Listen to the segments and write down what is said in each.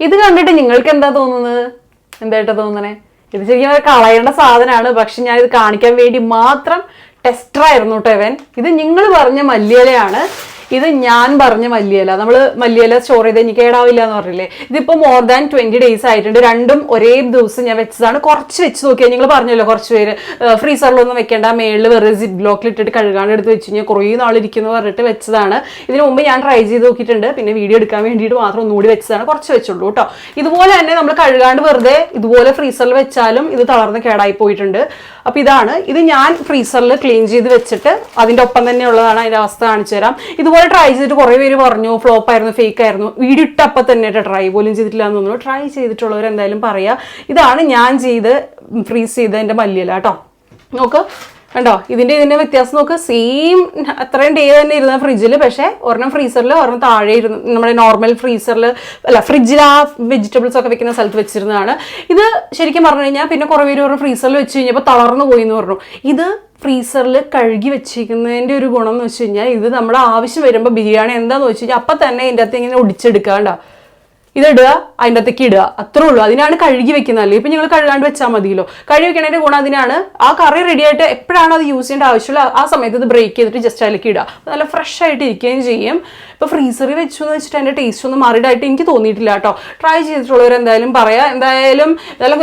ഇത് കണ്ടിട്ട് നിങ്ങൾക്ക് എന്താ തോന്നുന്നത്? എന്തായിട്ടാ തോന്നണേ? ഇത് ശരിക്കും കളയേണ്ട സാധനമാണ്. പക്ഷെ ഞാൻ ഇത് കാണിക്കാൻ വേണ്ടി മാത്രം ടെസ്റ്റർ ആയിരുന്നു കേട്ടോ ഇവൻ. ഇത് നിങ്ങൾ പറഞ്ഞ മല്ലിയിലയാണ്, ഇത് ഞാൻ പറഞ്ഞ മല്ലിയില. നമ്മൾ മല്ലിയില സ്റ്റോർ ചെയ്ത് എനിക്ക് കേടാവില്ല എന്ന് പറഞ്ഞില്ലേ, ഇതിപ്പോൾ മോർ ദാൻ 20 days ആയിട്ടുണ്ട്. രണ്ടും ഒരേ ദിവസം ഞാൻ വെച്ചതാണ്. കുറച്ച് വെച്ച് നോക്കിയാൽ, നിങ്ങൾ പറഞ്ഞല്ലോ കുറച്ച് പേര് ഫ്രീസറിലൊന്നും വെക്കേണ്ട, മേളിൽ വെറുതെ സിപ്പ് ബ്ലോക്കിൽ ഇട്ടിട്ട് കഴുകാണ്ട് എടുത്ത് വെച്ച് കഴിഞ്ഞാൽ കുറേ നാളിരിക്കുന്നു പറഞ്ഞിട്ട് വെച്ചതാണ്. ഇതിന് മുമ്പ് ഞാൻ ട്രൈ ചെയ്ത് നോക്കിയിട്ടുണ്ട്, പിന്നെ വീഡിയോ എടുക്കാൻ വേണ്ടിയിട്ട് മാത്രം ഒന്നുകൂടി വെച്ചതാണ്. കുറച്ച് വെച്ചുള്ളൂ കേട്ടോ. ഇതുപോലെ തന്നെ നമ്മൾ കഴുകാണ്ട് വെറുതെ ഇതുപോലെ ഫ്രീസറിൽ വെച്ചാലും ഇത് തളർന്ന് കേടായി പോയിട്ടുണ്ട്. അപ്പോൾ ഇതാണ്, ഇത് ഞാൻ ഫ്രീസറിൽ ക്ലീൻ ചെയ്ത് വെച്ചിട്ട് അതിൻ്റെ ഒപ്പം തന്നെ ഉള്ളതാണ്. അതിൻ്റെ അവസ്ഥ കാണിച്ചു തരാം. ഇതുപോലെ ട്രൈ ചെയ്തിട്ട് കുറേ പേര് പറഞ്ഞു ഫ്ലോപ്പ് ആയിരുന്നു, ഫേക്ക് ആയിരുന്നു. വീഡിയോ ഇട്ടപ്പം തന്നെ ട്രൈ പോലും ചെയ്തിട്ടില്ല എന്ന് തോന്നുന്നു. ട്രൈ ചെയ്തിട്ടുള്ളവർ എന്തായാലും പറയാ. ഇതാണ് ഞാൻ ഫ്രീസ് ചെയ്ത എൻ്റെ മല്ലിയില കേട്ടോ. നോക്ക് കണ്ടോ, ഇതിന്റെ വ്യത്യാസം നോക്ക്. സെയിം അത്രയും ഡേ തന്നെ ഇരുന്ന ഫ്രിഡ്ജിൽ, പക്ഷെ ഒരെണ്ണം ഫ്രീസറിൽ ഒരെണ്ണം താഴെ ഇരുന്ന് നമ്മുടെ നോർമൽ ഫ്രീസറിൽ അല്ല ഫ്രിഡ്ജിൽ ആ വെജിറ്റബിൾസ് ഒക്കെ വെക്കുന്ന സ്ഥലത്ത് വെച്ചിരുന്നതാണ്. ഇത് ശരിക്കും പറഞ്ഞു കഴിഞ്ഞാൽ പിന്നെ കുറേ പേര് പറഞ്ഞു ഫ്രീസറിൽ വെച്ച് കഴിഞ്ഞപ്പോൾ തളർന്നു പോയി എന്ന് പറഞ്ഞു. ഇത് ഫ്രീസറിൽ കഴുകി വെച്ചിരിക്കുന്നതിൻ്റെ ഒരു ഗുണം എന്ന് വെച്ച് കഴിഞ്ഞാൽ, ഇത് നമ്മുടെ ആവശ്യം വരുമ്പോൾ ബിരിയാണി എന്താന്ന് വെച്ച് കഴിഞ്ഞാൽ അപ്പം തന്നെ ഇതിൻ്റെ അകത്ത് ഇങ്ങനെ ഒടിച്ചെടുക്കാണ്ട, ഇതിടുക, അതിൻ്റെ അകത്തേക്ക് ഇടുക, അത്രേ ഉള്ളൂ. അതിനാണ് കഴുകി വെക്കുന്നതല്ലേ. ഇപ്പം നിങ്ങൾ കഴുകാണ്ട് വെച്ചാൽ മതിയല്ലോ. കഴുകി വെക്കണതിൻ്റെ ഗുണം അതിനാണ്. ആ കറി റെഡി ആയിട്ട് എപ്പോഴാണ് അത് യൂസ് ചെയ്യേണ്ട ആവശ്യമുള്ള ആ സമയത്ത് ഇത് ബ്രേക്ക് ചെയ്തിട്ട് ജസ്റ്റ് അതിലേക്ക് ഇടുക. അപ്പോൾ നല്ല ഫ്രഷ് ആയിട്ട് ഇരിക്കുകയും ചെയ്യും. ഇപ്പോൾ ഫ്രീസറിൽ വെച്ചു എന്ന് വെച്ചിട്ട് അതിൻ്റെ ടേസ്റ്റ് ഒന്നും മാറിയിട്ടായിട്ട് എനിക്ക് തോന്നിയിട്ടില്ല കേട്ടോ. ട്രൈ ചെയ്തിട്ടുള്ളവർ എന്തായാലും പറയാം. എന്തായാലും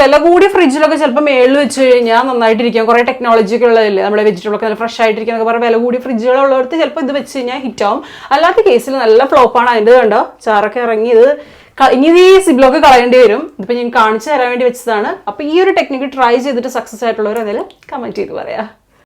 വില കൂടിയ ഫ്രിഡ്ജിലൊക്കെ ചിലപ്പോൾ മേളിൽ വെച്ച് കഴിഞ്ഞാൽ നന്നായിട്ടിരിക്കാം. കുറേ ടെക്നോളജി ഒക്കെ ഉള്ളതല്ലേ, നമ്മുടെ വെജിറ്റബിളൊക്കെ നല്ല ഫ്രഷ് ആയിട്ടിരിക്കുന്നൊക്കെ പറഞ്ഞാൽ വില കൂടിയ ഫ്രിഡ്ജുകളുള്ളവർക്ക് ചിലപ്പോൾ ഇത് വെച്ച് കഴിഞ്ഞാൽ ഹിറ്റാവും. അല്ലാത്ത കേസിൽ നല്ല ഫ്ലോപ്പാണ്. അതിൻ്റെ കണ്ടോ ചാറൊക്കെ ഇറങ്ങി. ഇത് ഇനി ഈ സിബ്ലോക്ക് കളയേണ്ടി വരും. ഇതിപ്പോൾ ഞാൻ കാണിച്ചു തരാൻ വേണ്ടി വെച്ചതാണ്. അപ്പോൾ ഈ ഒരു ടെക്നിക്ക് ട്രൈ ചെയ്തിട്ട് സക്സസ് ആയിട്ടുള്ളവർ അതിൽ കമൻറ്റ് ചെയ്ത് പറയാം.